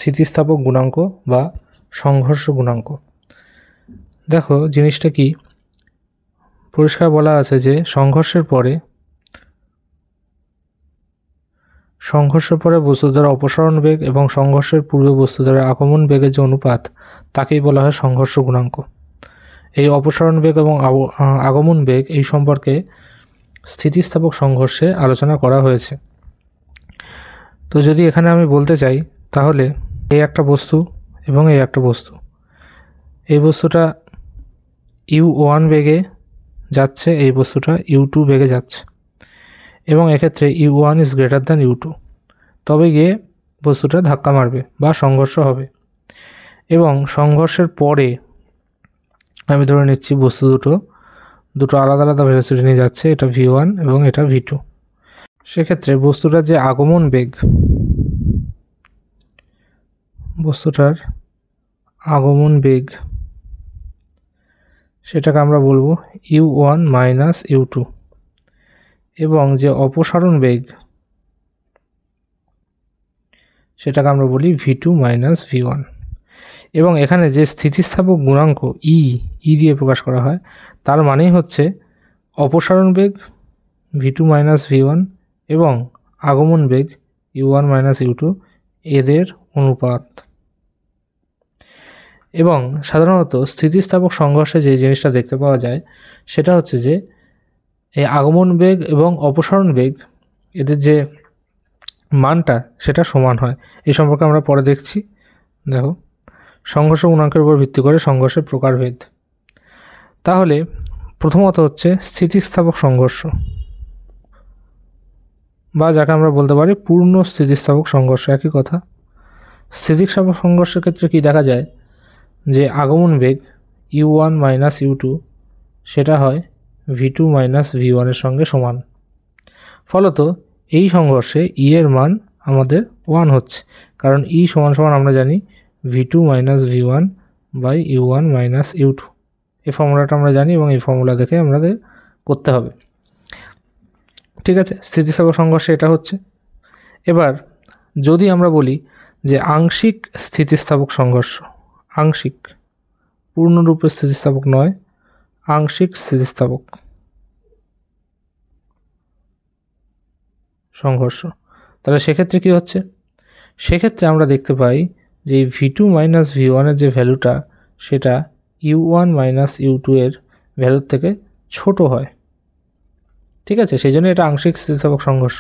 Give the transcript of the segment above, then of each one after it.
স্থিতিস্থাপক গুণাঙ্ক বা সংঘর্ষ গুণাঙ্ক। দেখো জিনিসটা কি, পরিষ্কার বলা আছে যে সংঘর্ষের পরে বস্তু দ্বারা অপসারণ বেগ এবং সংঘর্ষের পূর্বে বস্তু দ্বারা আগমন বেগের যে অনুপাত তাকেই বলা হয় সংঘর্ষ গুণাঙ্ক। এই অপসারণ বেগ এবং আগমন বেগ এই সম্পর্কে স্থিতিস্থাপক সংঘর্ষে আলোচনা করা হয়েছে। তো যদি এখানে আমি বলতে চাই তাহলে এই একটা বস্তু এবং এই একটা বস্তু, এই বস্তুটা u1 বেগে যাচ্ছে, এই বস্তুটা u2 বেগে যাচ্ছে এবং এক্ষেত্রে u1 is greater than u2, তবে গিয়ে বস্তুটা ধাক্কা মারবে বা সংঘর্ষ হবে। এবং সংঘর্ষের পরে আমি ধরে নিচ্ছি বস্তু দুটো আলাদা আলাদা ভেলোসিটি নিয়ে যাচ্ছে, এটা v1 এবং এটা v2। সেক্ষেত্রে বস্তুটার যে আগমন বেগ, সেটাকে আমরা বলবো u1 মাইনাস u2, এবং যে অপসারণ বেগ সেটাকে আমরা বলি v2 মাইনাস v1। এবং এখানে যে স্থিতিস্থাপক গুণাঙ্ক ই দিয়ে প্রকাশ করা হয়, তার মানেই হচ্ছে অপসারণ বেগ v2 মাইনাস v1 এবং আগমন বেগ u1 মাইনাস u2 এদের অনুপাত। এবং সাধারণত স্থিতিস্থাপক সংঘর্ষে যে জিনিসটা দেখতে পাওয়া যায় সেটা হচ্ছে যে এই আগমন বেগ এবং অপসারণ বেগ এদের যে মানটা সেটা সমান হয়। এই সম্পর্কে আমরা পরে দেখছি। দেখো, সংঘর্ষ গুণাঙ্কের উপর ভিত্তি করে সংঘর্ষের প্রকারভেদ। তাহলে প্রথমত হচ্ছে স্থিতিস্থাপক সংঘর্ষ, বা যাকে আমরা বলতে পারি পূর্ণ স্থিতিস্থাপক সংঘর্ষ, একই কথা। স্থিতিস্থাপক সংঘর্ষের ক্ষেত্রে কি দেখা যায় যে আগমন বেগ u1 মাইনাস u2 সেটা হয় v2 মাইনাস v1 এর সঙ্গে সমান। ফলত এই সংঘর্ষে ই এর মান আমাদের 1 হচ্ছে, কারণ ই সমান সমান আমরা জানি v2 minus v1 by u1 minus u2। এই ফর্মুলাটা আমরা জানি এবং এই ফর্মুলা দেখে আমাদের করতে হবে। ঠিক আছে, স্থিতিস্থাপক সংঘর্ষে এটা হচ্ছে। এবার যদি আমরা বলি যে আংশিক স্থিতিস্থাপক সংঘর্ষ, আংশিক, পূর্ণরূপে স্থিতিস্থাপক নয়, আংশিক স্থিতিস্থাপক সংঘর্ষ, তাহলে সেক্ষেত্রে কি হচ্ছে? সেক্ষেত্রে আমরা দেখতে পাই যে v2 মাইনাস v1 এর যে ভ্যালুটা সেটা u1 মাইনাস u2 এর ভ্যালুর থেকে ছোট হয়। ঠিক আছে, সেই জন্য এটা আংশিক স্থিতিস্থাপক সংঘর্ষ।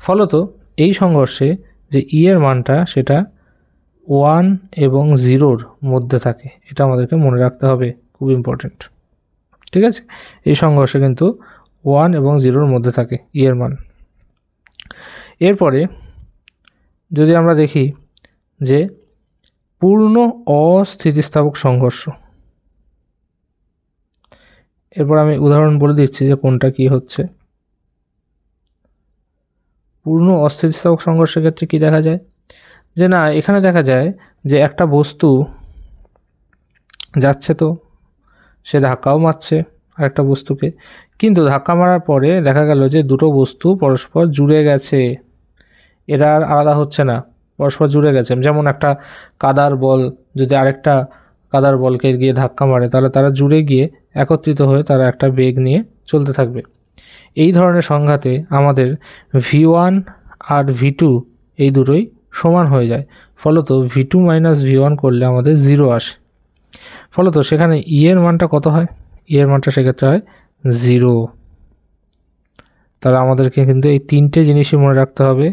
ফলত এই সংঘর্ষে যে ই এর মানটা সেটা 1 এবং 0-র মধ্যে থাকে, এটা আমাদেরকে মনে রাখতে হবে, খুব ইম্পর্টেন্ট। ঠিক আছে, এই সংঘর্ষে কিন্তু 1 এবং 0-র মধ্যে থাকে ই এর মান। এরপরে যদি আমরা দেখি যে পূর্ণ অস্থিতিস্থাপক সংঘর্ষ, এরপর আমি উদাহরণ বলে দিচ্ছি যে কোনটা কি হচ্ছে। পূর্ণ অস্থিতিস্থাপক সংঘর্ষের ক্ষেত্রে কি দেখা যায় যে না, এখানে দেখা যায় যে একটা বস্তু যাচ্ছে, তো সে ধাক্কাও মারছে আরেকটা বস্তুকে, কিন্তু ধাক্কা মারার পরে দেখা গেল যে দুটো বস্তু পরস্পর জুড়ে গেছে, এরা আর আলাদা হচ্ছে না, পরস্পর জুড়ে গেছে। যেমন একটা কাদার বল যদি আরেকটা কাদার বলকে গিয়ে ধাক্কা মারে, তাহলে তারা জুড়ে গিয়ে একত্রিত হয়ে তারা একটা বেগ নিয়ে চলতে থাকবে। এই ধরনের সংঘাতে আমাদের v1 আর v2 এই দুটোই সমান হয়ে যায়। ফলত v2 মাইনাস v1 করলে আমাদের 0 আসে। ফলত সেখানে ই এর মানটা কত হয়? ই এর মানটা সেক্ষেত্রে হয় 0। তাহলে আমাদেরকে কিন্তু এই তিনটে জিনিসই মনে রাখতে হবে।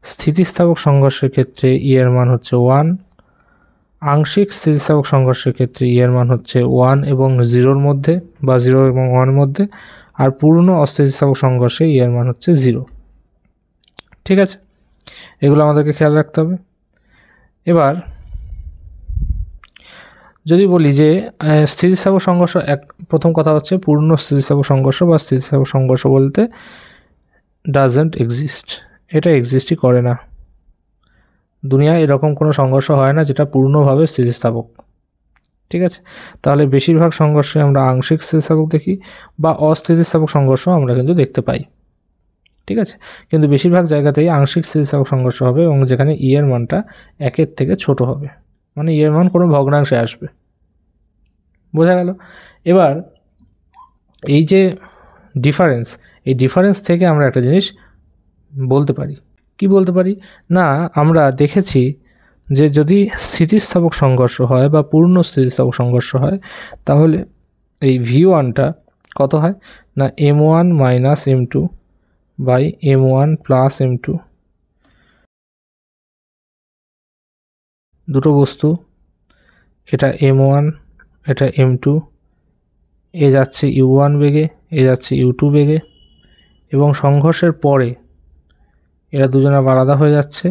স্থিতিস্থাপক সংঘর্ষের ক্ষেত্রে ই এর মান হচ্ছে 1, আংশিক স্থিতিস্থাপক সংঘর্ষের ক্ষেত্রে ই এর মান হচ্ছে 1 এবং 0-র মধ্যে বা 0 এবং 1-এর মধ্যে, আর পূর্ণ অস্থিতিস্থাপক সংঘর্ষে ই এর মান হচ্ছে 0। ঠিক আছে, এগুলো আমাদেরকে খেয়াল রাখতে হবে। এবার যদি বলি যে স্থিতিস্থাপক সংঘর্ষ, প্রথম কথা হচ্ছে পূর্ণ স্থিতিস্থাপক সংঘর্ষ বা স্থিতিস্থাপক সংঘর্ষ বলতে ডাজন্ট এক্সিস্ট, এটা এক্সিস্টই করে না। দুনিয়ায় এরকম কোনো সংঘর্ষ হয় না যেটা পূর্ণভাবে স্থিতিস্থাপক। ঠিক আছে, তাহলে বেশিরভাগ সংঘর্ষে আমরা আংশিক স্থিতিস্থাপক দেখি বা অস্থিতিস্থাপক সংঘর্ষ আমরা কিন্তু দেখতে পাই। ঠিক আছে, কিন্তু বেশিরভাগ জায়গাতেই আংশিক স্থিতিস্থাপক সংঘর্ষ হবে এবং যেখানে ই এর মানটা 1-এর থেকে ছোট হবে, মানে ই এর মান কোনো ভগ্নাংশে আসবে। বোঝা গেল? এবার এই যে ডিফারেন্স, এই ডিফারেন্স থেকে আমরা একটা জিনিস বলতে পারি। কি বলতে পারি? না, আমরা দেখেছি যে যদি স্থিতিস্থাপক সংঘর্ষ হয় বা পূর্ণ স্থিতিস্থাপক সংঘর্ষ হয় তাহলে এই V1টা কত হয় না M1 minus M2 by M1 plus M2। দুটো বস্তু, এটা M1 এটা M2, এ যাচ্ছে U1 বেগে, এ যাচ্ছে U2 বেগে, এবং সংঘর্ষের পরে এরা দুজনে আলাদা হয়ে যাচ্ছে,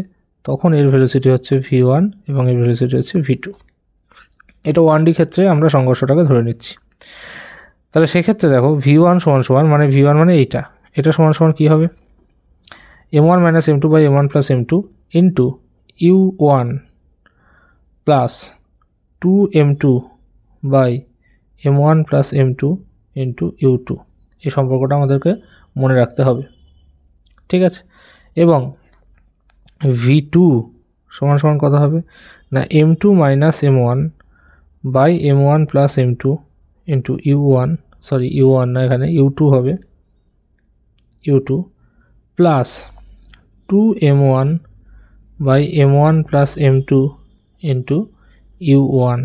তখন এর ভেলোসিটি হচ্ছে V1 এবং এর ভেলোসিটি হচ্ছে V2। এটা 1D ক্ষেত্রে আমরা সংঘর্ষটাকে ধরে নিচ্ছি। তাহলে সেক্ষেত্রে দেখো V1 সমান সমান, মানে V1 মানে এটা সমান সমান কী হবে? M1 minus M2 by M1 plus M2 into U1 plus 2M2 by M1 plus M2 into U2। এই সম্পর্কটা আমাদেরকে মনে রাখতে হবে, ঠিক আছে? এবং V2 সমান সমান কত হবে না M2 minus M1 by M1 plus M2 into U1 না, এখানে U2 হবে, U2 plus 2M1 by M1 plus M2 into U1।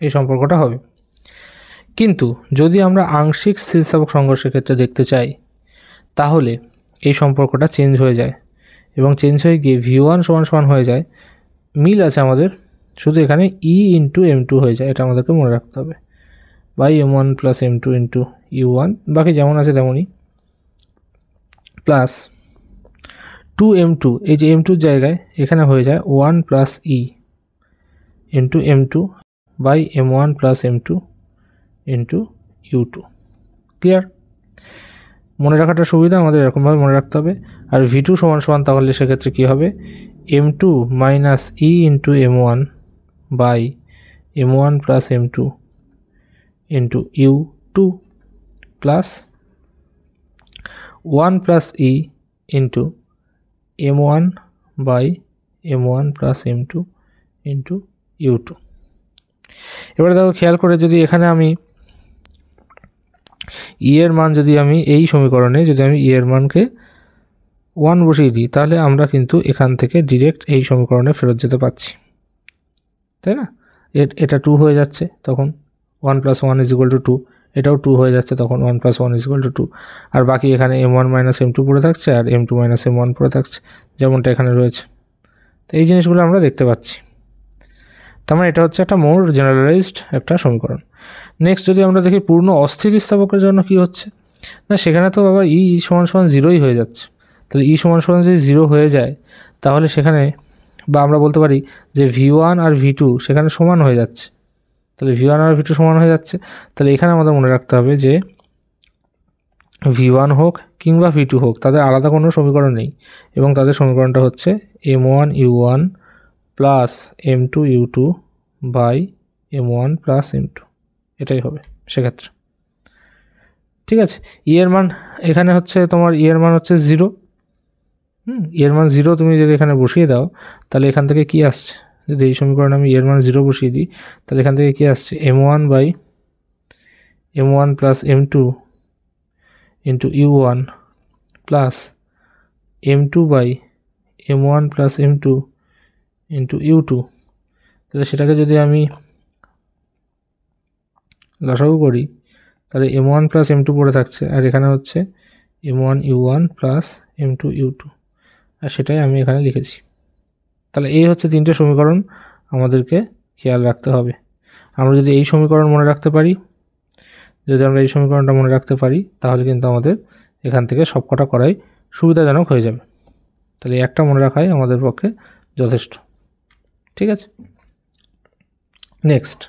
এই সম্পর্কটা হবে। কিন্তু যদি আমরা আংশিক স্থিতিস্থাপক সংঘর্ষের ক্ষেত্রে দেখতে চাই তাহলে এই সম্পর্কটা চেঞ্জ হয়ে যায় এবং চেঞ্জ হয়ে গিয়ে V1 সমান সমান হয়ে যায়, মিল আছে আমাদের, শুধু এখানে E ইন্টু M2 হয়ে যায়, এটা আমাদেরকে মনে রাখতে হবে, by M1 plus M2 into U1, বাকি যেমন আছে তেমনই, প্লাস 2M2, এই যে M2 জায়গায় এখানে হয়ে যায় 1 plus E into M2 by M1 plus M2 into U2। Clear? মনে রাখাটা সুবিধা, আমাদের এরকমভাবে মনে রাখতে হবে। আর V2 সমান সমান তাহলে সেক্ষেত্রে কী হবে? M2 minus E into M1 by M1 plus M2 into U2 plus 1 plus E into M1 by M1 plus M2 into U2। এবারে দেখো খেয়াল করে, যদি এখানে আমি ই এর মান যদি আমি এই সমীকরণে যদি আমি ই এর মানকে 1 বসিয়ে দিই তাহলে আমরা কিন্তু এখান থেকে ডিরেক্ট এই সমীকরণে ফেরত যেতে পারছি, তাই না? এটা 2 হয়ে যাচ্ছে, তখন 1 প্লাস 1 ইজ ইকুয়াল টু 2, এটাও 2 হয়ে যাচ্ছে, তখন 1 প্লাস 1 ইজ ইকুয়াল টু 2, আর বাকি এখানে M1 মাইনাস M2 পড়ে থাকছে আর M2 মাইনাস M1 পড়ে থাকছে, যেমনটা এখানে রয়েছে। তো এই জিনিসগুলো আমরা দেখতে পাচ্ছি। তার মানে এটা হচ্ছে একটা মোর জেনারেলাইজড একটা সমীকরণ। নেক্সট যদি আমরা দেখি পূর্ণ অস্থিতিস্থাপকের জন্য কি হচ্ছে, না সেখানে তো বাবা ই সমান সমান 0ই হয়ে যাচ্ছে। তাহলে ই সমান সমান যদি 0 হয়ে যায় তাহলে সেখানে, বা আমরা বলতে পারি যে V1 আর V2 সেখানে সমান হয়ে যাচ্ছে, তাহলে V1 আর V2 সমান হয়ে যাচ্ছে। তাহলে এখানে আমাদের মনে রাখতে হবে যে V1 হোক কিংবা V2 হোক, তাদের আলাদা কোনো সমীকরণ নেই, এবং তাদের সমীকরণটা হচ্ছে M1 U1 plus M2 U2 by M1 plus M2, এটাই হবে সেক্ষেত্রে, ঠিক আছে? ই এর মান এখানে হচ্ছে তোমার ই এর মান হচ্ছে 0, ই এর মান 0 তুমি যদি এখানে বসিয়ে দাও তাহলে এখান থেকে কি আসছে, যদি এই সমীকরণে আমি ই এর মান 0 বসিয়ে দিই তাহলে এখান থেকে কি আসছে M1 by M1 plus M2 into U1 plus M2 by M1 plus M2 into U2। তাহলে সেটাকে যদি আমি লসাগু করি তাহলে M1 প্লাস M2 পড়ে থাকছে, আর এখানে হচ্ছে M1 U1 plus M2 U2, আর সেটাই আমি এখানে লিখেছি। তাহলে এই হচ্ছে 3টে সমীকরণ আমাদেরকে খেয়াল রাখতে হবে। আমরা যদি এই সমীকরণ মনে রাখতে পারি, যদি আমরা এই সমীকরণটা মনে রাখতে পারি তাহলে কিন্তু আমাদের এখান থেকে সবকটা করাই সুবিধাজনক হয়ে যাবে। তাহলে একটা মনে রাখাই আমাদের পক্ষে যথেষ্ট, ঠিক আছে? নেক্সট,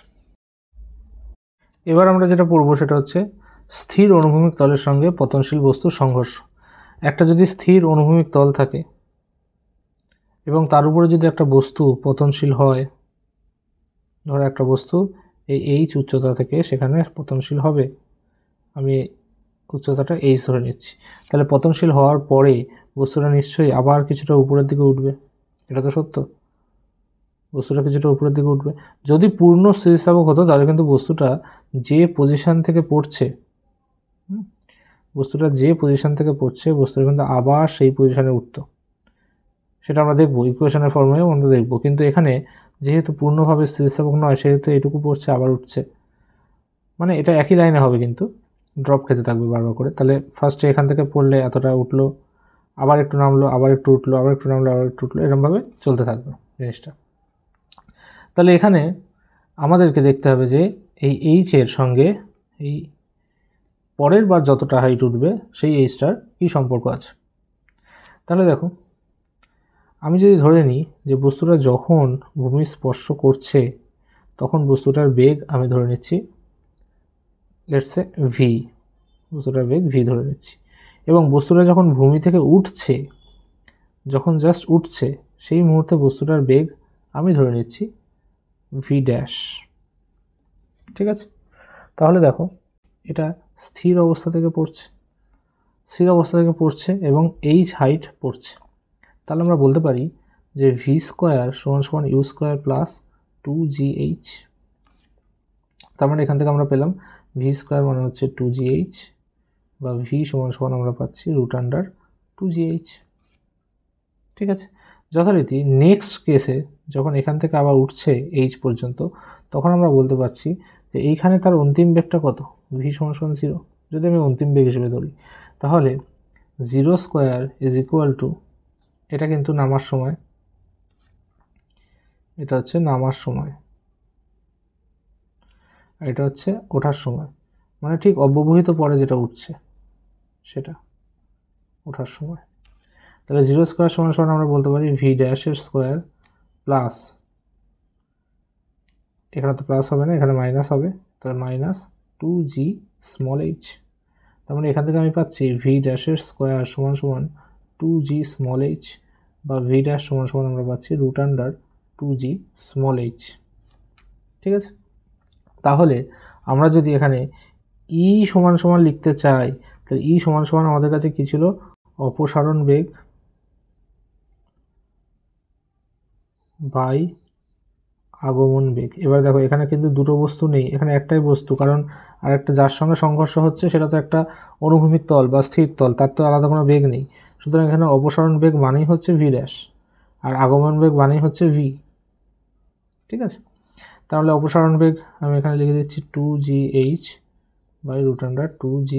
এবার আমরা যেটা পড়বো সেটা হচ্ছে স্থির অনুভূমিক তলের সঙ্গে পতনশীল বস্তুর সংঘর্ষ। একটা যদি স্থির অনুভূমিক তল থাকে এবং তার উপরে যদি একটা বস্তু পতনশীল হয়, ধরো একটা বস্তু এই H উচ্চতা থেকে সেখানে পতনশীল হবে, আমি উচ্চতাটা এইচ ধরে নিচ্ছি, তাহলে পতনশীল হওয়ার পরে বস্তুটা নিশ্চয়ই আবার কিছুটা উপরের দিকে উঠবে, এটা তো সত্য, বস্তুটা কিছুটা উপরের দিকে উঠবে। যদি পূর্ণ স্থিতিস্থাপক হতো তাহলে কিন্তু বস্তুটা যে পজিশন থেকে পড়ছে, বস্তুটা কিন্তু আবার সেই পজিশনে উঠতো, সেটা আমরা দেখবো ইকুয়েশনের ফর্মেও আমরা দেখবো। কিন্তু এখানে যেহেতু পূর্ণভাবে স্থিতিস্থাপক নয় সেহেতু এটুকু পড়ছে আবার উঠছে, মানে এটা একই লাইনে হবে কিন্তু ড্রপ খেতে থাকবে বারবার করে। তাহলে ফার্স্টে এখান থেকে পড়লে এতটা উঠলো, আবার একটু নামলো, আবার একটু উঠলো, আবার একটু নামলো, আবার একটু উঠলো, এরকমভাবে চলতে থাকবে জিনিসটা। তাহলে এখানে আমাদেরকে দেখতে হবে যে এই এইচ এর সঙ্গে এই পরের বার যতটা হাইট উঠবে সেই এইচটার কী সম্পর্ক আছে। তাহলে দেখো, আমি যদি ধরে নিই যে বস্তুটা যখন ভূমি স্পর্শ করছে তখন বস্তুটার বেগ আমি ধরে নিচ্ছি লেটস সে ভি, বস্তুটার বেগ ভি ধরে নিচ্ছি, এবং বস্তুটা যখন ভূমি থেকে উঠছে, যখন জাস্ট উঠছে সেই মুহূর্তে বস্তুটার বেগ আমি ধরে নিচ্ছি ভি ড্যাশ। ঠিক আছে, তাহলে দেখো এটা স্থির অবস্থা থেকে পড়ছে এবং এইচ হাইট পড়ছে। তাহলে আমরা বলতে পারি যে ভি স্কোয়ার সমান সমান ইউ স্কোয়ার প্লাস 2gh। তার মানে এখান থেকে আমরা পেলাম ভি স্কোয়ার মানে হচ্ছে 2gh, বা ভি সমান সমান আমরা পাচ্ছি √2gh। ঠিক আছে, যথারীতি নেক্সট কেসে যখন এখান থেকে আবার উঠছে এইচ পর্যন্ত, তখন আমরা বলতে পারছি যে এইখানে তার অন্তিম বেগটা কত, ভি সমান সমান 0 যদি আমি অন্তিম বেগ হিসেবে ধরি, তাহলে 0 স্কোয়ার ইজ ইকুয়াল টু, এটা কিন্তু নামার সময়, এটা হচ্ছে নামার সময়, আর এটা হচ্ছে ওঠার সময়, মানে ঠিক অব্যবহিত পরে যেটা উঠছে সেটা ওঠার সময়। তাহলে 0 স্কোয়ার সমান সমান আমরা বলতে পারি ভি ড্যাশের স্কোয়ার প্লাস, এখানে তো প্লাস হবে না, এখানে মাইনাস হবে, তাহলে মাইনাস 2g স্মল এইচ। তার মানে এখান থেকে আমি পাচ্ছি ভি ড্যাশের স্কোয়ার সমান সমান 2g স্মল এইচ, বা ভি ড্যাশ সমান সমান আমরা পাচ্ছি √2g স্মল এইচ। ঠিক আছে, তাহলে আমরা যদি এখানে ই সমান সমান লিখতে চাই, তাহলে ই সমান সমান আমাদের কাছে কি ছিল, অপসারণ বেগ বাই আগমন বেগ। এবার দেখো এখানে কিন্তু দুটো বস্তু নেই, এখানে একটাই বস্তু, কারণ আর একটা যার সঙ্গে সংঘর্ষ হচ্ছে সেটা তো একটা অনুভূমিক তল বা স্থির তল, তার তো আলাদা কোনো বেগ নেই। সুতরাং এখানে অপসারণ বেগ মানেই হচ্ছে ভি ড্যাশ, আর আগমন বেগ মানেই হচ্ছে ভি। ঠিক আছে, তাহলে অপসারণ বেগ আমি এখানে লিখে দিচ্ছি 2gh by √2g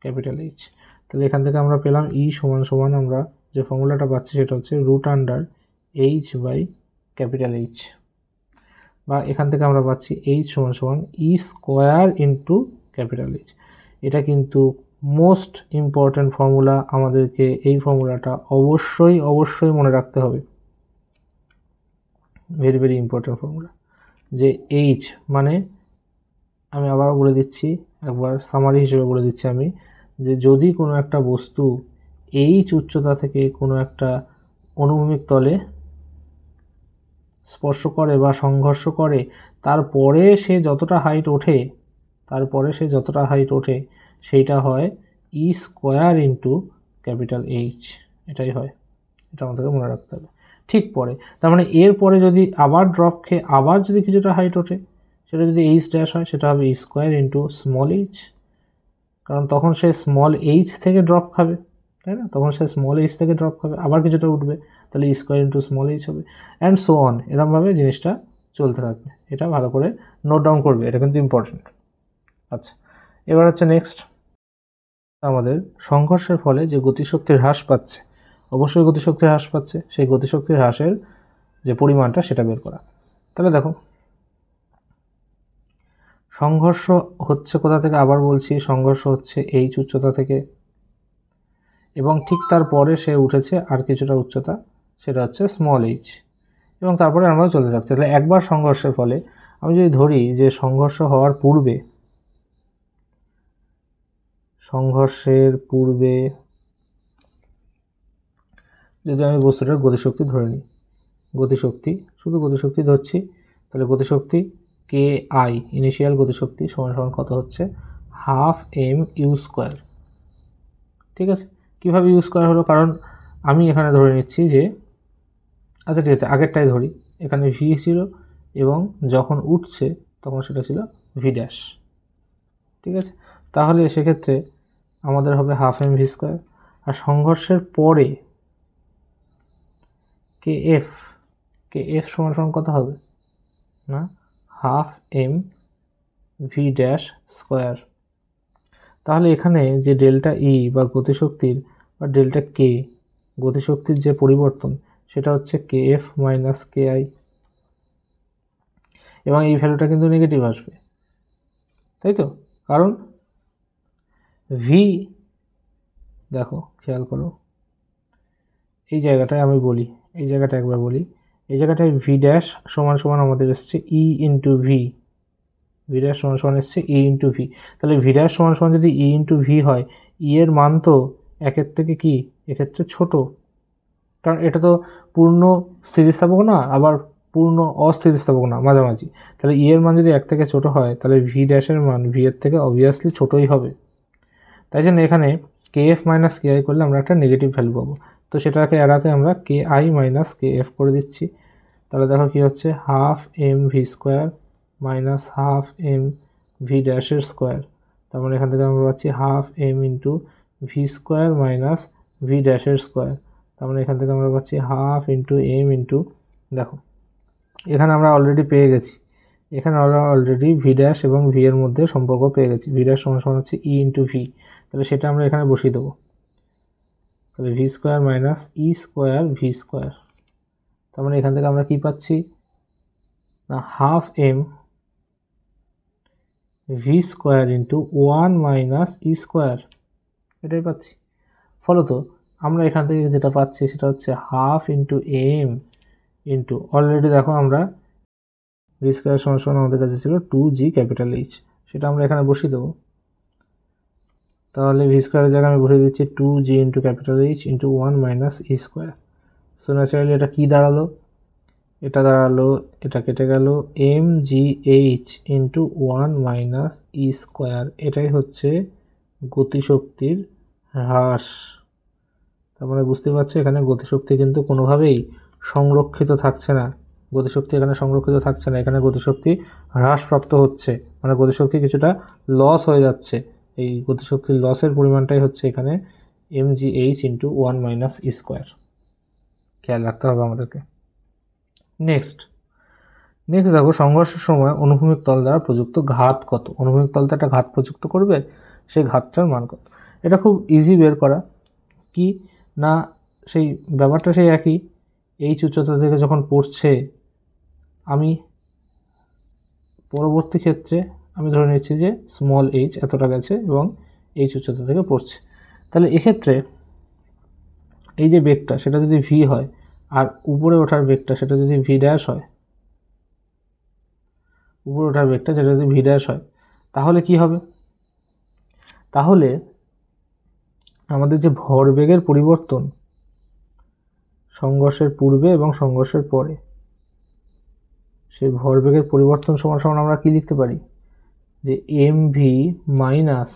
capital H. তাহলে এখান থেকে আমরা পেলাম ই সমান সমান, আমরা যে ফর্মুলাটা পাচ্ছি সেটা হচ্ছে √h বাই ক্যাপিটাল এইচ, বা এখান থেকে আমরা পাচ্ছি এইচ সমান সমান ই স্কোয়ার ইন্টু ক্যাপিটাল এইচ। এটা কিন্তু মোস্ট ইম্পর্ট্যান্ট ফর্মুলা, আমাদেরকে এই ফর্মুলাটা অবশ্যই মনে রাখতে হবে, ভেরি ভেরি ইম্পর্ট্যান্ট ফর্মুলা। যে এইচ মানে, আমি আবার বলে দিচ্ছি, একবার সামারি হিসেবে বলে দিচ্ছি আমি, যে যদি কোনো একটা বস্তু এইচ উচ্চতা থেকে কোনো একটা অনুভূমিক তলে স্পর্শ করে বা সংঘর্ষ করে, তারপরে সে যতটা হাইট ওঠে সেইটা হয় ই স্কোয়ার ইন্টু ক্যাপিটাল এইচ, এটাই হয়, এটা আমাদেরকে মনে রাখতে হবে। ঠিক পরে, তার মানে এর পরে যদি আবার ড্রপ খেয়ে আবার যদি কিছুটা হাইট ওঠে, সেটা যদি এইচ ড্যাশ হয় সেটা হবে ই স্কোয়ার ইন্টু স্মল এইচ, কারণ তখন সে স্মল এইচ থেকে ড্রপ খাবে, তাই না, তখন সে স্মল এইচ থেকে ড্রপ খাবে, আবার কিছুটা উঠবে, তাহলে ই স্কোয়ার ইন্টু স্মল এইচ হবে, অ্যান্ড সো অন, এরকমভাবে জিনিসটা চলতে থাকবে। এটা ভালো করে নোট ডাউন করবে, এটা কিন্তু ইম্পর্টেন্ট। আচ্ছা, এবার হচ্ছে নেক্সট, আমাদের সংঘর্ষের ফলে যে গতিশক্তির হ্রাস পাচ্ছে, অবশ্যই গতিশক্তির হ্রাস পাচ্ছে, সেই গতিশক্তির হ্রাসের যে পরিমাণটা সেটা বের করা। তাহলে দেখো, সংঘর্ষ হচ্ছে কোথা থেকে, আবার বলছি, সংঘর্ষ হচ্ছে এইচ উচ্চতা থেকে, এবং ঠিক তারপরে সে উঠেছে আর কিছুটা উচ্চতা, সেটা হচ্ছে স্মল এইচ, এবং তারপরে আমরা চলে যাচ্ছি। তাহলে একবার সংঘর্ষের ফলে, আমি যদি ধরি যে সংঘর্ষের পূর্বে যদি আমি বস্তুটার গতিশক্তি ধরে নিই, শুধু গতিশক্তি ধরছি, তাহলে গতিশক্তি কে আই, ইনিশিয়াল গতিশক্তি সমান সমান কত হচ্ছে, ½ m u স্কোয়ার। ঠিক আছে, কীভাবে ইউজ করা হলো, কারণ আমি এখানে ধরে নিচ্ছি যে, আচ্ছা ঠিক আছে আগেরটাই ধরি, এখানে ভি ছিল এবং যখন উঠছে তখন সেটা ছিল ভি ড্যাশ। ঠিক আছে, তাহলে সেক্ষেত্রে আমাদের হবে হাফ এম ভি স্কোয়ার। আর সংঘর্ষের পরে কে এফ সমান সমান কত হবে না half M V dash square. তাহলে এখানে যে ডেল্টা ই বা গতিশক্তির বা ডেল্টা কে গতিশক্তির যে পরিবর্তন সেটা হচ্ছে K F minus K I, এবং এই ভ্যালুটা কিন্তু নেগেটিভ আসবে, তাই তো, কারণ ভি, দেখো খেয়াল করো এই জায়গাটায় আমি বলি, এই জায়গাটা একবার বলি, এই জায়গাটায় ভি ড্যাশ সমান সমান আমাদের এসছে ই ইন্টু ভি, ভি ড্যাশ সমান সমান এসছে ই ইন্টু ভি। তাহলে ভি ড্যাশ সমান সমান যদি ই ইন্টু ভি হয়, ই এর মান তো একের থেকে কি এক্ষেত্রে ছোট, কারণ এটা তো পূর্ণ স্থিতিস্থাপক না, আবার পূর্ণ অস্থিতিস্থাপক না, মাঝামাঝি। তাহলে ই এর মান যদি এক থেকে ছোট হয় তাহলে ভি ড্যাশের মান ভি এর থেকে অবভিয়াসলি ছোটই হবে। তাই জন্য এখানে K F minus K I করলে আমরা একটা নেগেটিভ ভ্যালু পাবো, তো সেটাকে এড়াতে আমরা K I minus K F করে দিচ্ছি। তাহলে দেখো কী হচ্ছে, half M V square minus half M V ড্যাশের স্কোয়ার। তার মানে এখান থেকে আমরা পাচ্ছি half M into V square minus V ড্যাশের স্কোয়ার। তার মানে এখান থেকে আমরা পাচ্ছি হাফ ইন্টু এম ইন্টু, দেখো এখানে আমরা অলরেডি পেয়ে গেছি, এখানে আমরা অলরেডি ভি ড্যাশ এবং ভি এর মধ্যে সম্পর্ক পেয়ে গেছি, ভি ড্যাশ সমান সমান হচ্ছে ই ইন্টু ভি। তাহলে সেটা আমরা এখানে বসিয়ে দেবো, তাহলে V square minus E square V square. তার মানে এখান থেকে আমরা কি পাচ্ছি না half M V square into one minus E square, এটাই পাচ্ছি। ফলত আমরা এখান থেকে যেটা পাচ্ছি সেটা হচ্ছে half into M into, already দেখো আমরা ভি স্কোয়ার সমান সমান আমাদের কাছে ছিল টু জি ক্যাপিটাল এইচ, সেটা আমরা এখানে বসিয়ে দেবো। তাহলে ভি স্কোয়ারের জায়গায় আমি বসিয়ে দিচ্ছি two G into capital H into one minus E square. So naturally এটা কী দাঁড়ালো, এটা দাঁড়ালো, এটা কেটে গেল M G H into one minus E square. এটাই হচ্ছে গতিশক্তির হ্রাস। তার মানে বুঝতে পারছো এখানে গতিশক্তি কিন্তু কোনোভাবেই সংরক্ষিত থাকছে না, গতিশক্তি এখানে সংরক্ষিত থাকছে না, এখানে গতিশক্তি হ্রাসপ্রাপ্ত হচ্ছে, মানে গতিশক্তি কিছুটা লস হয়ে যাচ্ছে। এই গতিশক্তির লসের পরিমাণটাই হচ্ছে এখানে M G H into one minus E square, খেয়াল রাখতে হবে আমাদেরকে। নেক্সট দেখো সংঘর্ষের সময় অনুভূমিক তল দ্বারা প্রযুক্ত ঘাত কত, অনুভূমিক তল তো একটা ঘাত প্রযুক্ত করবে, সেই ঘাতটার মান কত। এটা খুব ইজি বের করা, কি না সেই ব্যাপারটা সেই একই, এইচ উচ্চতা থেকে যখন পড়ছে, আমি পরবর্তী ক্ষেত্রে আমি ধরে নিচ্ছি যে স্মল এইচ এতটা গেছে এবং এইচ উচ্চতা থেকে পড়ছে, তাহলে এক্ষেত্রে এই যে বেগটা সেটা যদি ভি হয় আর উপরে ওঠার বেগটা সেটা যদি ভি ড্যাশ হয়, উপরে ওঠার বেগটা যেটা যদি ভি ড্যাশ হয়, তাহলে কি হবে, তাহলে আমাদের যে ভরবেগের পরিবর্তন সংঘর্ষের পূর্বে এবং সংঘর্ষের পরে, সেই ভরবেগের পরিবর্তন সমান সমান আমরা কি লিখতে পারি যে M V minus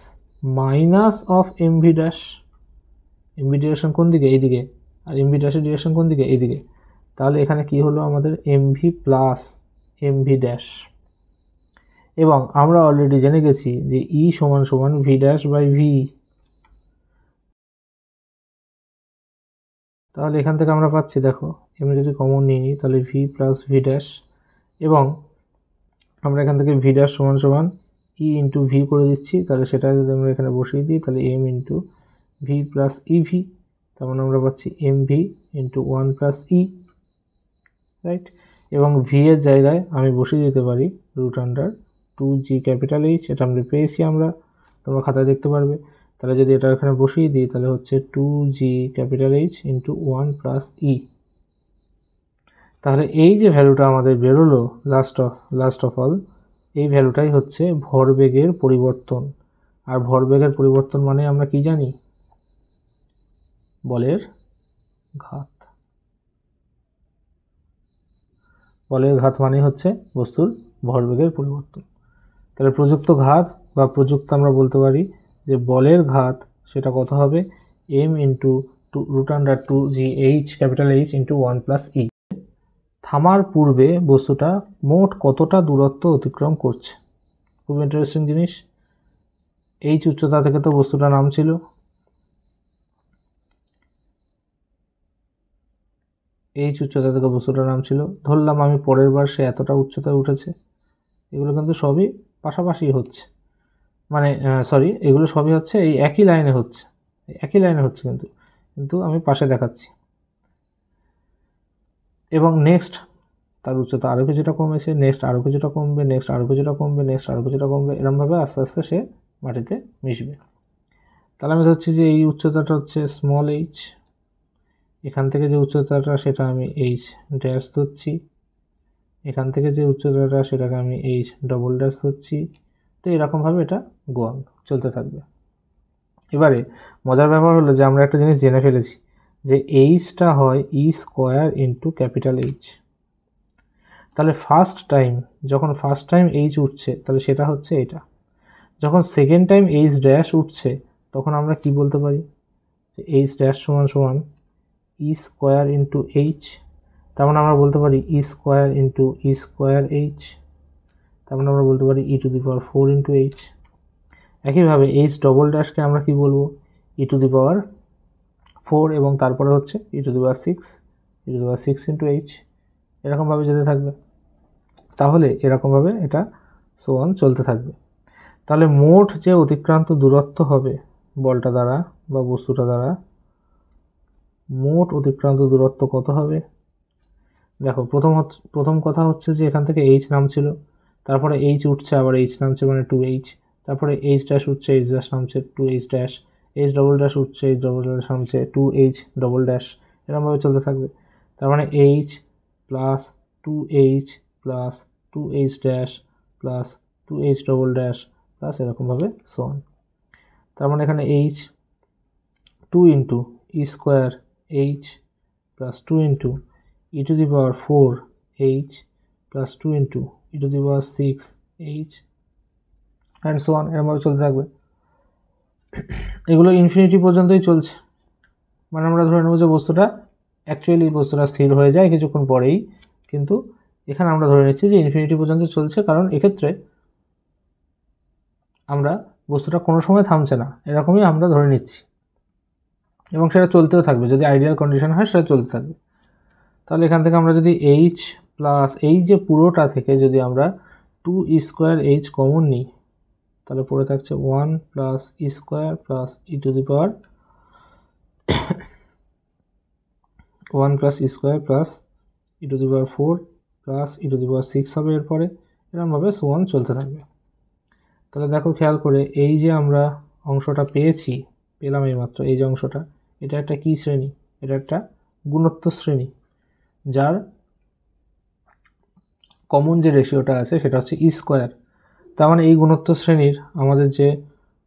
minus of M V dash, M V direction কোন দিকে, এইদিকে, আর এম ভি ড্যাশের ডিরেকশন কোন দিকে, এইদিকে। তাহলে এখানে কি হলো আমাদের M V plus M V dash, এবং আমরা অলরেডি জেনে গেছি যে ই সমান সমান ভি ড্যাশ বাই ভি। তাহলে এখান থেকে আমরা পাচ্ছি, দেখো এম যদি কমন নিয়ে নিই তাহলে ভি প্লাস ভি ড্যাশ, এবং আমরা এখান থেকে ভি ড্যাশ সমান সমান ই ইন্টু ভি করে দিচ্ছি, তাহলে সেটা যদি আমরা এখানে বসিয়ে দিই তাহলে M into V plus E V, তার মানে আমরা পাচ্ছি M V into one plus E, right. এবং ভি এর জায়গায় আমি বসিয়ে দিতে পারি root under two G capital H, এটা আমরা পেয়েছি, আমরা তোমরা খাতায় দেখতে পারবে। তাহলে যদি এটা এখানে বসিয়ে দিই তাহলে হচ্ছে two G capital H into one plus E. তাহলে এই যে ভ্যালুটা আমাদের বেরোলো লাস্ট অফ অল, এই ভ্যালুটাই হচ্ছে ভরবেগের পরিবর্তন। আর ভরবেগের পরিবর্তন মানে আমরা কি জানি, বলের ঘাত। বলের ঘাত মানে হচ্ছে বস্তুর ভরবেগের পরিবর্তন। তাহলে প্রযুক্ত ঘাত বা প্রযুক্ত আমরা বলতে পারি যে বলের ঘাত সেটা কত হবে, m into root under 2gh capital H into 1 plus E. থামার পূর্বে বস্তুটা মোট কতটা দূরত্ব অতিক্রম করছে। খুব ইন্টারেস্টিং জিনিস। h উচ্চতা থেকে তো বস্তুটা নামছিল, উচ্চতা থেকে বস্তুটার নাম ছিল, ধরলাম আমি পরের বার সে এতটা উচ্চতায় উঠেছে। এগুলো কিন্তু সবই পাশাপাশি হচ্ছে, মানে সরি, এগুলো সবই হচ্ছে এই একই লাইনে হচ্ছে, কিন্তু আমি পাশে দেখাচ্ছি। এবং নেক্সট তার উচ্চতা আরও কিছুটা কমেছে, নেক্সট আরও কিছুটা কমবে, নেক্সট আরও কিছুটা কমবে, নেক্সট আরও কিছুটা কমবে, এরকমভাবে আস্তে আস্তে সে মাটিতে মিশবে। তাহলে আমি ধরছি যে এই উচ্চতাটা হচ্ছে স্মল এইচ, এখান থেকে যে উচ্চতাটা সেটা আমি এইচ ড্যাশ ধরছি, এখান থেকে যে উচ্চতাটা সেটাকে আমি এইচ ডবল ড্যাশ ধরছি। তো এরকমভাবে এটা গোয়ান চলতে থাকবে। এবারে মজার ব্যাপার হলো যে আমরা একটা জিনিস জেনে ফেলেছি যে এইচটা হয় ই স্কোয়ার ইন্টু ক্যাপিটাল এইচ। তাহলে যখন ফার্স্ট টাইম এইচ উঠছে তাহলে সেটা হচ্ছে এটা। যখন সেকেন্ড টাইম এইচ ড্যাশ উঠছে তখন আমরা কি বলতে পারি যে এইচ ড্যাশ সমান সমান ই স্কোয়ার ইন্টু এইচ। তার মানে আমরা বলতে পারি E square into E square H. তার মানে আমরা বলতে পারি E to the power 4 into H. একইভাবে এইচ ডবল ড্যাশকে আমরা কি বলবো, ই টু দি পাওয়ার 4 এবং তারপরে হচ্ছে E to the power 6 into H. এরকমভাবে যেতে থাকবে। তাহলে এরকমভাবে এটা সো অন চলতে থাকবে। তাহলে মোট যে অতিক্রান্ত দূরত্ব হবে বলটা দ্বারা বা বস্তুটা দ্বারা, মোট অতিক্রান্ত দূরত্ব কত হবে? দেখো প্রথম কথা হচ্ছে যে এখান থেকে এইচ নামছিল, তারপরে এইচ উঠছে, আবার এইচ নামছে, মানে 2h, তারপরে এইচ ড্যাশ উঠছে, এইচ ড্যাশ নামছে, 2h dash, H double dash উঠছে, এইচ ডবল ড্যাশ নামছে, 2h ডবল ড্যাশ, এরকমভাবে চলতে থাকবে। তার মানে H plus 2h plus 2h dash plus 2h double dash plus এরকমভাবে সো অন। তার মানে এখানে H 2 into E square H plus 2 into E to the power 4h plus 2 into E to the power 6h and so on, এরকমভাবে চলতে থাকবে। এগুলো infinity পর্যন্তই চলছে। মানে আমরা ধরে নেব যে বস্তুটা স্থির হয়ে যায় কিছুক্ষণ পরেই, কিন্তু এখানে আমরা ধরে নিচ্ছি যে ইনফিনিটি পর্যন্ত চলছে, কারণ এক্ষেত্রে আমরা বস্তুটা কোনো সময় থামছে না, এরকমই আমরা ধরে নিচ্ছি, এবং সেটা চলতেও থাকবে। যদি আইডিয়াল কন্ডিশন হয় সেটা চলতে থাকবে। তাহলে এখান থেকে আমরা যদি এইচ প্লাস এই যে পুরোটা থেকে যদি আমরা 2 ই স্কোয়ার এইচ কমন নিই, তাহলে পড়ে থাকছে 1 plus E square plus E to the power 1 plus E square plus E to the power 4 plus E to the power 6 হবে এরপরে, এরকমভাবে সো অন চলতে থাকবে। তাহলে দেখো খেয়াল করে, এই যে আমরা অংশটা পেলাম এইমাত্র, এই যে অংশটা, এটা একটা কি শ্রেণী? এটা একটা গুণোত্তর শ্রেণী, যার কমন যে রেশিওটা আছে সেটা হচ্ছে ই স্কোয়ার। তার মানে এই গুণোত্তর শ্রেণীর আমাদের যে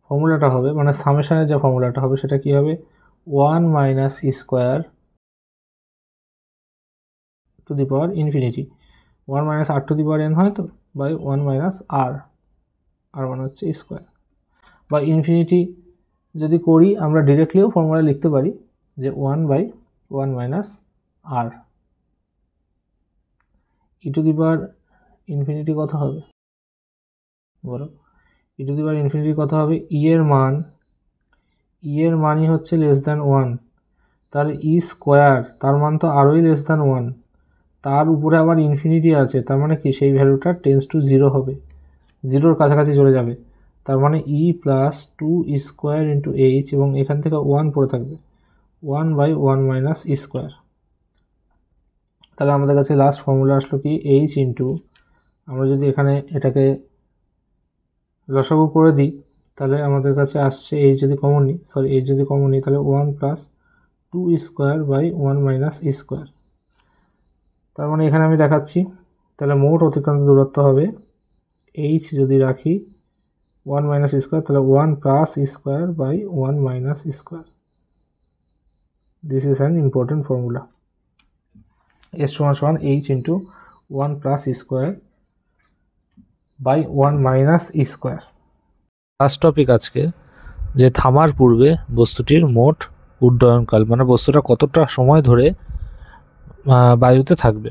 ফর্মুলাটা হবে, মানে সামেশনের যে ফর্মুলাটা হবে, সেটা কি হবে? 1 minus E square to the power infinity, 1 minus R to the power N হয় তো, বাই 1 মাইনাস আর মানে হচ্ছে ই স্কোয়ার। বা ইনফিনিটি যদি করি আমরা ডিরেক্টলিও ফর্মুলা লিখতে পারি যে 1 by 1 minus R. E to the power infinity কত হবে বলো? ই টু দি পাওয়ার ইনফিনিটি কত হবে? ই এর মানই হচ্ছে লেস দ্যান 1, তাহলে ই স্কোয়ার তার মান তো আরোই লেস দ্যান 1, তার উপরে আবার ইনফিনিটি আছে, তার মানে কি সেই ভ্যালুটা টেন্স টু 0 হবে, 0-র কাছাকাছি চলে যাবে। তার মানে ই plus 2 E square into H, এবং এখান থেকে 1 পড়ে থাকবে, 1 বাই 1 মাইনাস ই স্কোয়ার। তাহলে আমাদের কাছে লাস্ট ফর্মুলা আসলো কি? এইচ ইন্টু, আমরা যদি এখানে এটাকে লসাগু করে দিই তাহলে আমাদের কাছে আসছে, এইচ যদি কমন নিই তাহলে 1 plus 2 E square by 1 minus E square. তার মানে এখানে আমি দেখাচ্ছি, তাহলে মোট অতিক্রান্ত দূরত্ব হবে এইচ যদি রাখি 1 মাইনাস ই স্কোয়ার, তাহলে 1 plus E square by 1 minus E square. This is an important formula. S সমান সমান H into 1 plus E square by 1 minus E square. Last topic আজকে, যে থামার পূর্বে বস্তুটির মোট উড্ডয়নকাল মানে বস্তুটা কতটা সময় ধরে বায়ুতে থাকবে।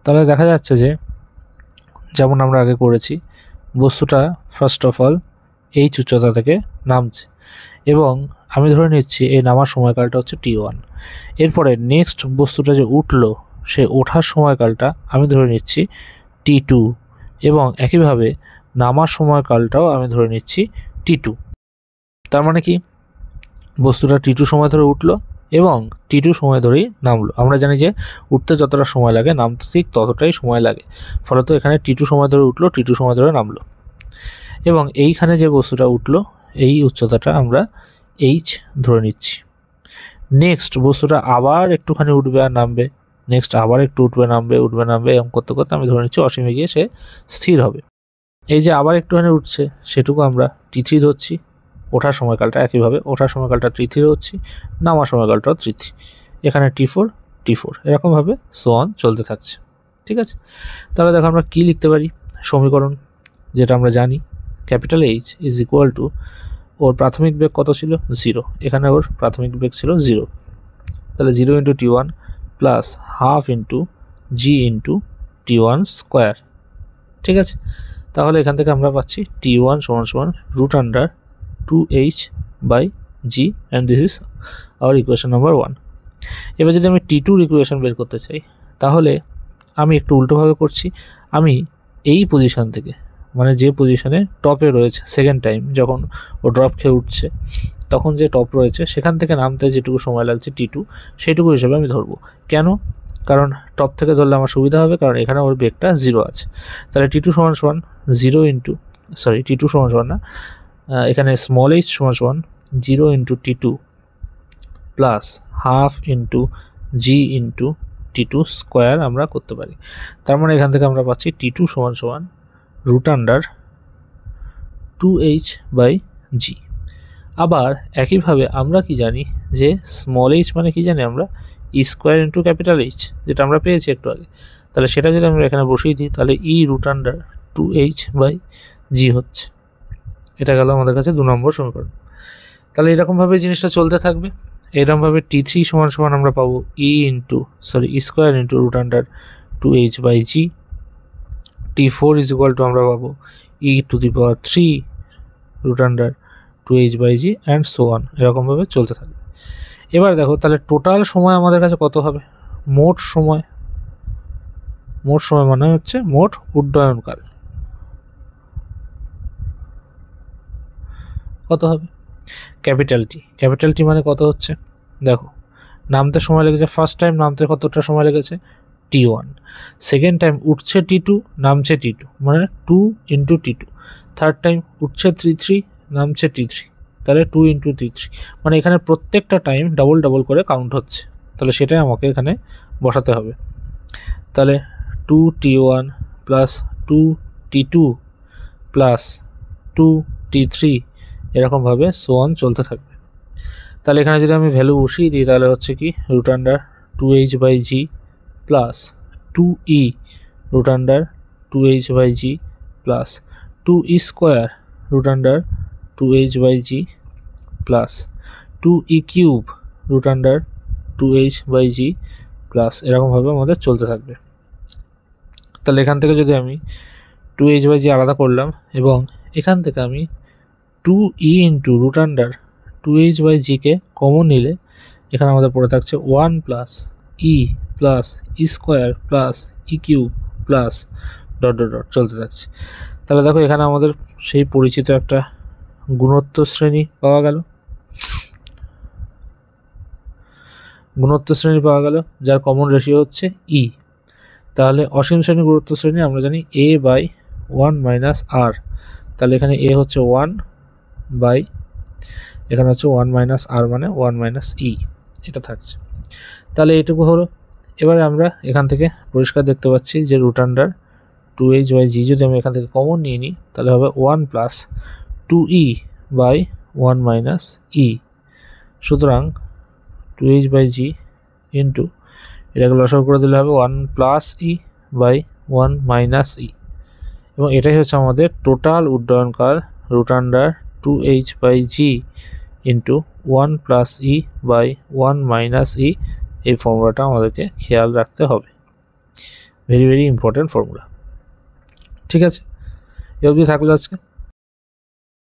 তাহলে দেখা যাচ্ছে যে যেমন আমরা আগে করেছি, বস্তুটা ফার্স্ট অফ অল এইচ উচ্চতা থেকে নামছে এবং আমি ধরে নিচ্ছি এই নামার সময়কালটা হচ্ছে T1। এরপরে নেক্সট বস্তুটা যে উঠলো সে ওঠার সময়কালটা আমি ধরে নিচ্ছি T2 এবং একইভাবে নামার সময়কালটাও আমি ধরে নিচ্ছি T2। তার মানে কি, বস্তুটা T2 সময় ধরে উঠলো এবং T2 সময় ধরেই নামলো। আমরা জানি যে উঠতে যতটা সময় লাগে নামতে ঠিক ততটাই সময় লাগে, ফলত এখানে T2 সময় ধরে উঠলো, T2 সময় ধরে নামলো এবং এইখানে যে বস্তুটা উঠলো এই উচ্চতাটা আমরা H ধরে নিচ্ছি। নেক্সট বস্তুটা আবার একটুখানি উঠবে আর নামবে, নেক্সট আবার একটু উঠবে নামবে এরকম করতে করতে আমি ধরে নিচ্ছি অসীমে গিয়ে সে স্থির হবে। এই যে আবার একটুখানি উঠছে সেটুকু আমরা T3 ধরছি, ওঠার সময়কালটা একইভাবে ওঠার সময়কালটা T3 হচ্ছি, নামার সময়কালটাও T3, এখানে T4 এরকমভাবে সো অন চলতে থাকছে। ঠিক আছে, তাহলে দেখো আমরা কি লিখতে পারি সমীকরণ, যেটা আমরা জানি capital H is equal to, ওর প্রাথমিক বেগ কত ছিল 0, এখানে ওর প্রাথমিক বেগ ছিল 0, তাহলে 0 into T1 plus half into G into T1 square. ঠিক আছে, তাহলে এখান থেকে আমরা পাচ্ছি T1 সমান সমান root under 2H by G and this is our equation number 1। এবার যদি আমি T2 ইকুয়েশন বের করতে চাই তাহলে আমি একটু উল্টোভাবে করছি, আমি এই পজিশন থেকে মানে যে পজিশনে টপে রয়েছে সেকেন্ড টাইম যখন ও ড্রপ খেয়ে উঠছে তখন যে টপ রয়েছে সেখান থেকে নামতে যেটুকু সময় লাগছে T2 সেইটুকু হিসেবে আমি ধরবো। কেন? কারণ টপ থেকে ধরলে আমার সুবিধা হবে, কারণ এখানে ওর বেগটা 0 আছে। তাহলে T2 সমান সমান 0 ইন্টু T2 সমান সমান না, এখানে স্মল h সমান সমান 0 into T2 plus half into G into T2 square আমরা করতে পারি। তার মানে এখান থেকে আমরা পাচ্ছি T2 সমান সমান root under 2H by G। আবার একইভাবে আমরা কি জানি যে স্মল h মানে কি জানি আমরা E square into capital H, যেটা আমরা পেয়েছি একটু আগে। তাহলে সেটা যদি আমরা এখানে বসিয়ে দিই তাহলে E root under 2H by G হচ্ছে। এটা গেল আমাদের কাছে 2 নম্বর সমীকরণ। তাহলে এরকমভাবে জিনিসটা চলতে থাকবে। এরকমভাবে T3 সমান সমান আমরা পাবো E square into root under 2H by G। T4 is equal to আমরা পাবো E to the power 3 root under 2H by G and so on, এরকমভাবে চলতে থাকবে। এবার দেখো তাহলে টোটাল সময় আমাদের কাছে কত হবে, মোট সময় মানে হচ্ছে মোট উড্ডয়নকাল কত হবে, ক্যাপিটাল টি মানে কত হচ্ছে, দেখো নামতে সময় লেগেছে, ফার্স্ট টাইম নামতে কতটা সময় লেগেছে T1, সেকেন্ড টাইম উঠছে T2 নামছে T2 মানে 2 ইন্টু T2, থার্ড টাইম উঠছে T3 নামছে T3 তাহলে 2 ইন্টু T3, মানে এখানে প্রত্যেকটা টাইম ডাবল করে কাউন্ট হচ্ছে, তাহলে সেটাই আমাকে এখানে বসাতে হবে। তাহলে 2T1 plus 2T2 plus 2T3 এরকমভাবে সো অন চলতে থাকবে। তাহলে এখানে যদি আমি ভ্যালু বসিয়ে দিই তাহলে হচ্ছে কি root under 2H by G plus 2E root under 2H by G plus 2E square root under 2H by G plus 2E cube root under 2H by G plus এরকমভাবে আমাদের চলতে থাকবে। তাহলে এখান থেকে যদি আমি 2H বাই G আলাদা করলাম এবং এখান থেকে আমি 2E into root under 2H by Gকে কমন নিলে এখানে আমাদের পড়ে থাকছে 1 plus E plus E square plus E cube plus dot চলতে থাকছে। তাহলে দেখো এখানে আমাদের সেই পরিচিত একটা গুণোত্তর শ্রেণী পাওয়া গেল, যার কমন রেশিও হচ্ছে E। তাহলে অসীম শ্রেণী গুণোত্তর শ্রেণী আমরা জানি A বাই 1 মাইনাস R, তাহলে এখানে A হচ্ছে 1 বাই এখানে হচ্ছে 1 মাইনাস R মানে 1 মাইনাস E, এটা থাকছে। তাহলে এইটুকু হলো। এবারে আমরা এখান থেকে পরিষ্কার দেখতে পাচ্ছি যে root under 2H by G যদি আমি এখান থেকে কমন নিয়ে নিই তাহলে হবে 1 plus 2E by 1 minus E, সুতরাং 2H বাই G ইন্টু এটাকে লসাগু করে দিলে হবে 1 plus E by 1 minus E, এবং এটাই হচ্ছে আমাদের টোটাল উড্ডয়নকাল root under 2H by G into 1 plus E by 1 minus E, এই ফর্মুলাটা আমাদেরকে খেয়াল রাখতে হবে। Very very important formula. ঠিক আছে, এ অবধি থাকলো আজকে।